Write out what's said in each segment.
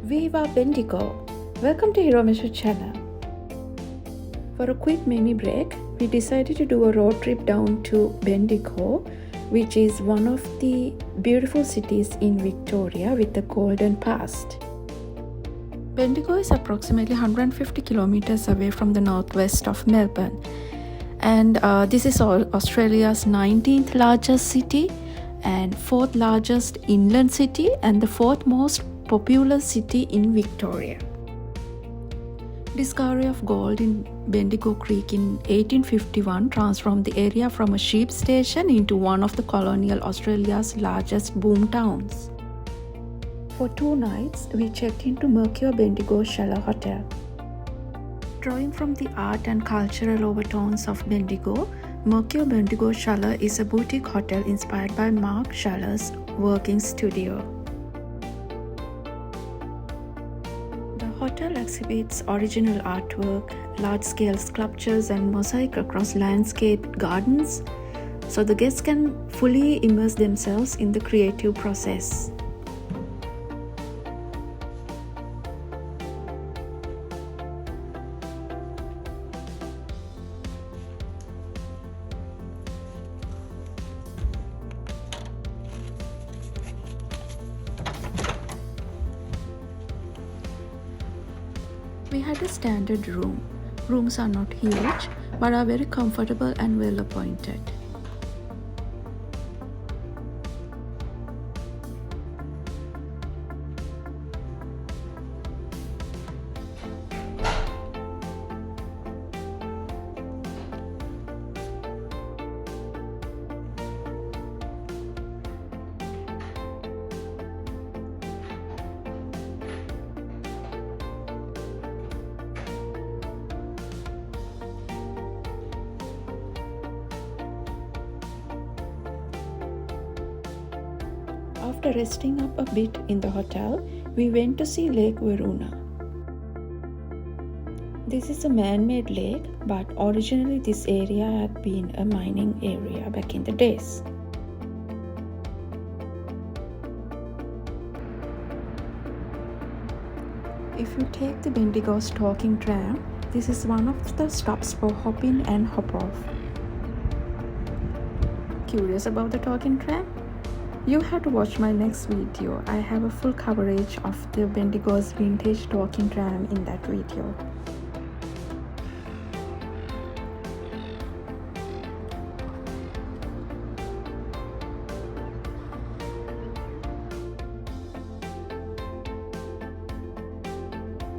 Viva Bendigo! Welcome to Hiro Meshu channel. For a quick mini break, we decided to do a road trip down to Bendigo, which is one of the beautiful cities in Victoria with a golden past. Bendigo is approximately 150 kilometers away from the northwest of Melbourne. And this is Australia's 19th largest city and 4th largest inland city and the 4th most populous city in Victoria. Discovery of gold in Bendigo Creek in 1851 transformed the area from a sheep station into one of the colonial Australia's largest boom towns. For 2 nights, we checked into Mercure Bendigo Chalet Hotel. Drawing from the art and cultural overtones of Bendigo, Mercure Bendigo Chalet is a boutique hotel inspired by Mark Chalet's working studio. The hotel exhibits original artwork, large-scale sculptures and mosaic across landscaped gardens, so the guests can fully immerse themselves in the creative process. We had a standard room. Rooms are not huge, but are very comfortable and well appointed. After resting up a bit in the hotel, we went to see Lake Weeroona. This is a man-made lake, but originally this area had been a mining area back in the days. If you take the Bendigo's talking tram, this is one of the stops for hop in and hop off. Curious about the talking tram? You have to watch my next video. I have a full coverage of the Bendigo's vintage talking tram in that video.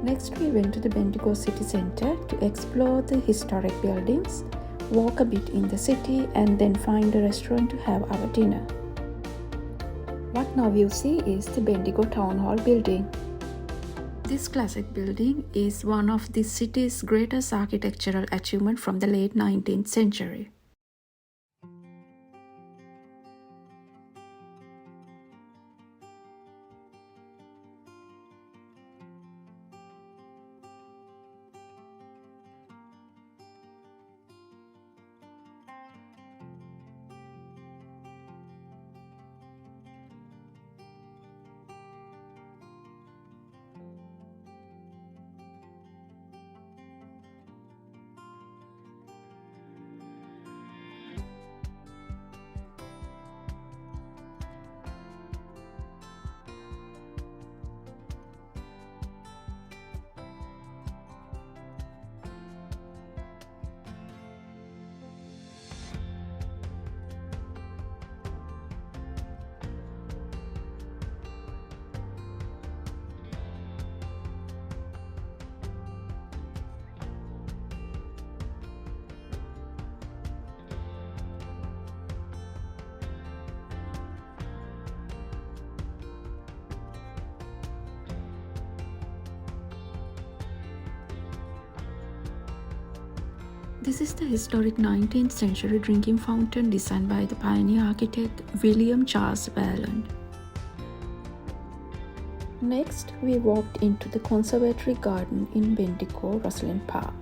Next, we went to the Bendigo city centre to explore the historic buildings, walk a bit in the city and then find a restaurant to have our dinner. What now you see is the Bendigo Town Hall building. This classic building is one of the city's greatest architectural achievements from the late 19th century. This is the historic 19th century drinking fountain designed by the pioneer architect William Charles Vaillant. Next, we walked into the conservatory garden in Bendigo Rosalind Park.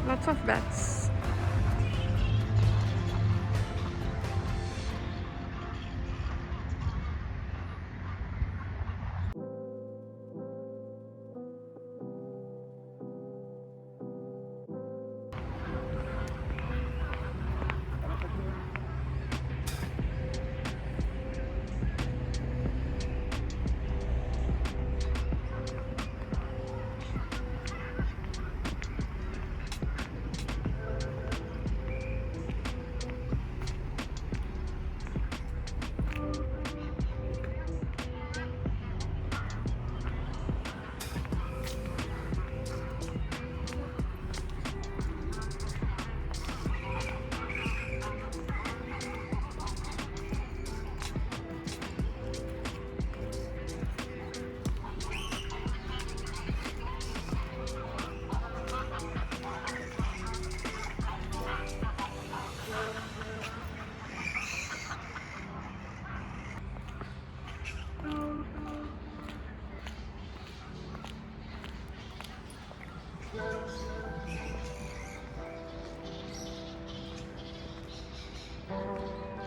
Lots of bats.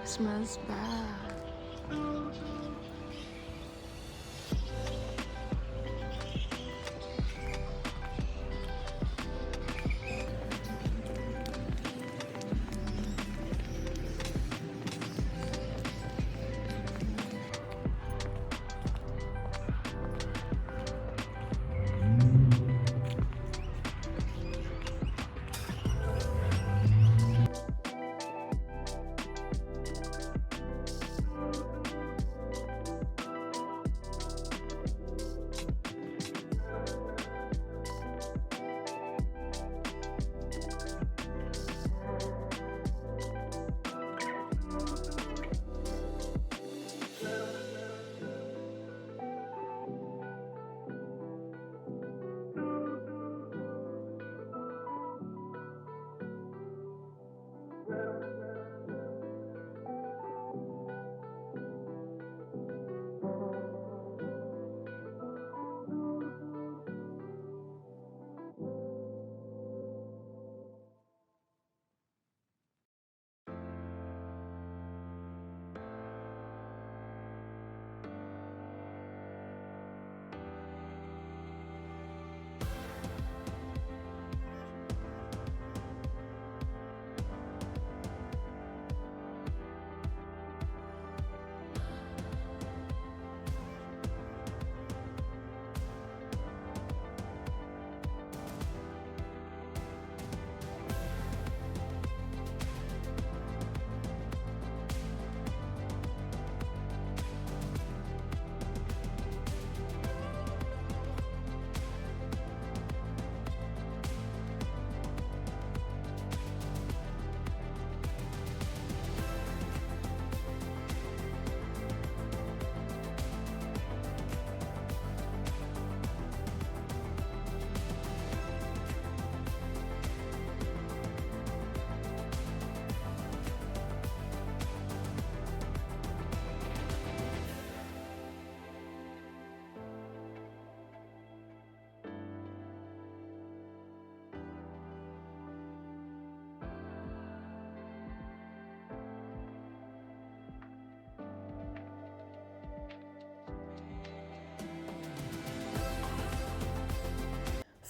Smells bad.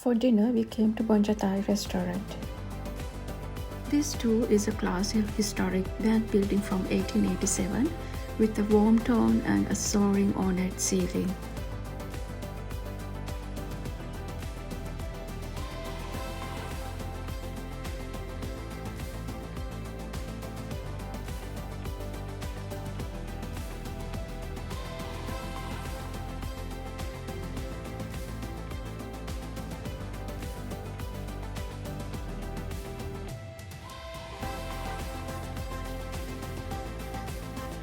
For dinner, we came to Bonja Thai restaurant. This too is a classy historic bank building from 1887 with a warm tone and a soaring ornate ceiling.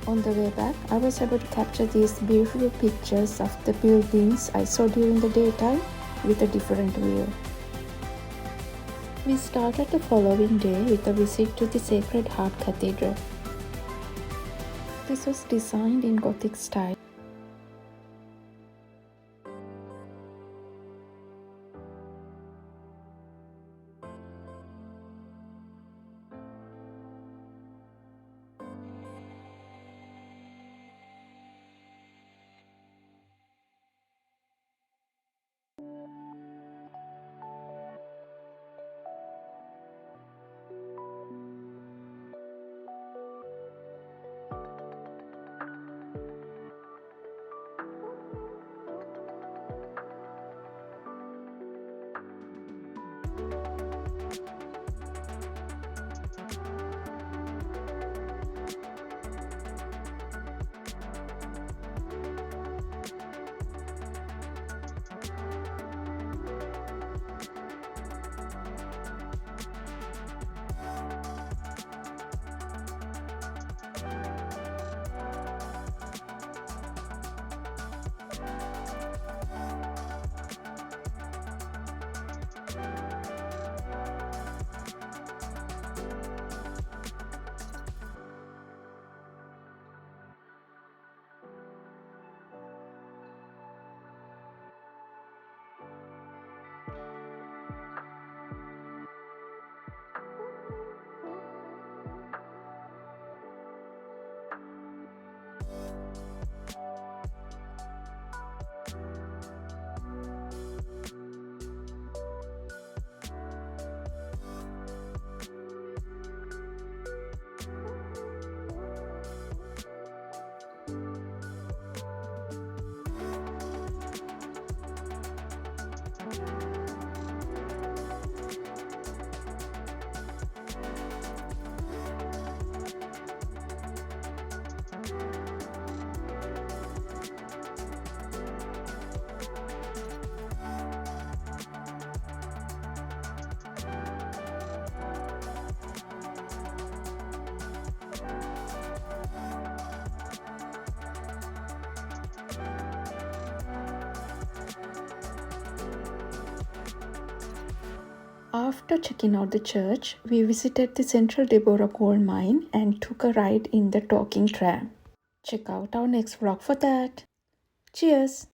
On the way back, I was able to capture these beautiful pictures of the buildings I saw during the daytime with a different view. We started the following day with a visit to the Sacred Heart Cathedral. This was designed in Gothic style. After checking out the church, we visited the Central Deborah gold mine and took a ride in the talking tram. Check out our next vlog for that. Cheers!